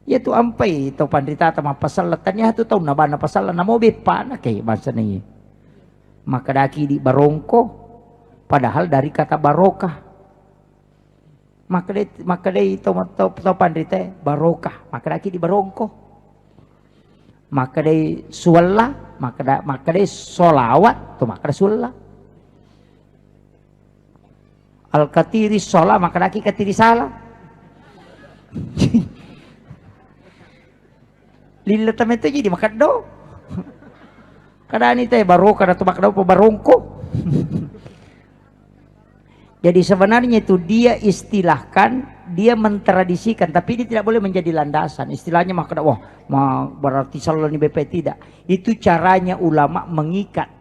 ya tu ampai tau pandrita tama pasalatan ya tu tau na ba na pasalan na mo bepa na kay basa ni maka daki di barongko padahal dari kata barokah maka dai tau pandrita barokah maka daki di barongko maka dai sualla maka dai solawat tu maka dai sualla al katiri sola maka daki katiri salah lila tamen tu jadi makan do kadang ini teh baru kada tu makan do barongko jadi sebenarnya itu dia istilahkan dia mentradisikan tapi ini tidak boleh menjadi landasan istilahnya maka wah berarti salah ni BP tidak itu caranya ulama mengikat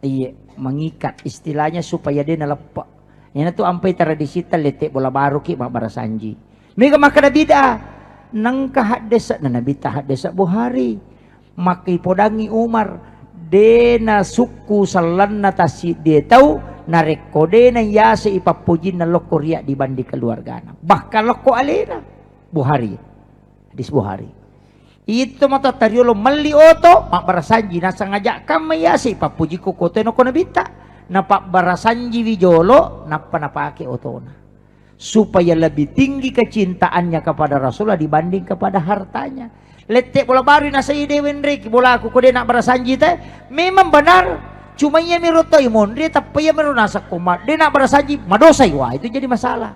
iya mengikat istilahnya supaya dia nalepak yang itu ampai tradisi letek bola baru ki barasanji mega maka ada bid'ah nang kahadesa na nabi tahadesa Buhari maki podangi Umar dena suku salanna tasi dia tahu narekode na yase ipapujin na loko riya dibanding keluargana bahkan loko alena Buhari hadis Buhari itu mata tariolo mali oto mak barasanji nasa ngajak kami yase ipapuji ko kote no ko nabita na pak barasanji wijolo napa napake otona supaya lebih tinggi kecintaannya kepada Rasulullah dibanding kepada hartanya. Letek bola baru nasa ide wenrek bola aku kode nak berasanji teh memang benar cuma ia miroto imun dia tapi ia merunasa kumat dia nak berasanji madosai wah itu jadi masalah.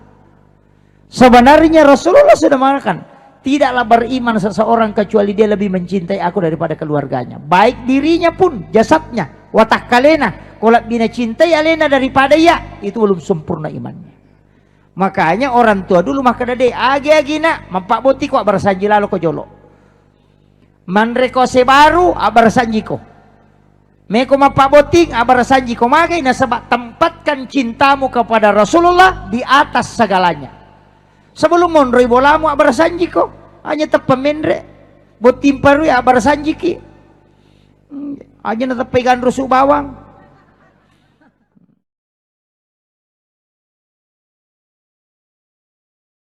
Sebenarnya Rasulullah sudah mengatakan tidaklah beriman seseorang kecuali dia lebih mencintai aku daripada keluarganya baik dirinya pun jasadnya watak kalena kalau bina cintai alena daripada ya itu belum sempurna imannya. Makanya orang tua dulu maka dade agi-agi nak mampak boti kok bersanji lalu ko jolo. Manreko sebaru bersanji ko. Meko mapaboting abar sanji ko magay na sabak tempatkan cintamu kepada Rasulullah di atas segalanya. Sebelum monroy bola mo abar sanji ko hanya tepemendre botim paru abar sanji ki hanya na tepegan rusu bawang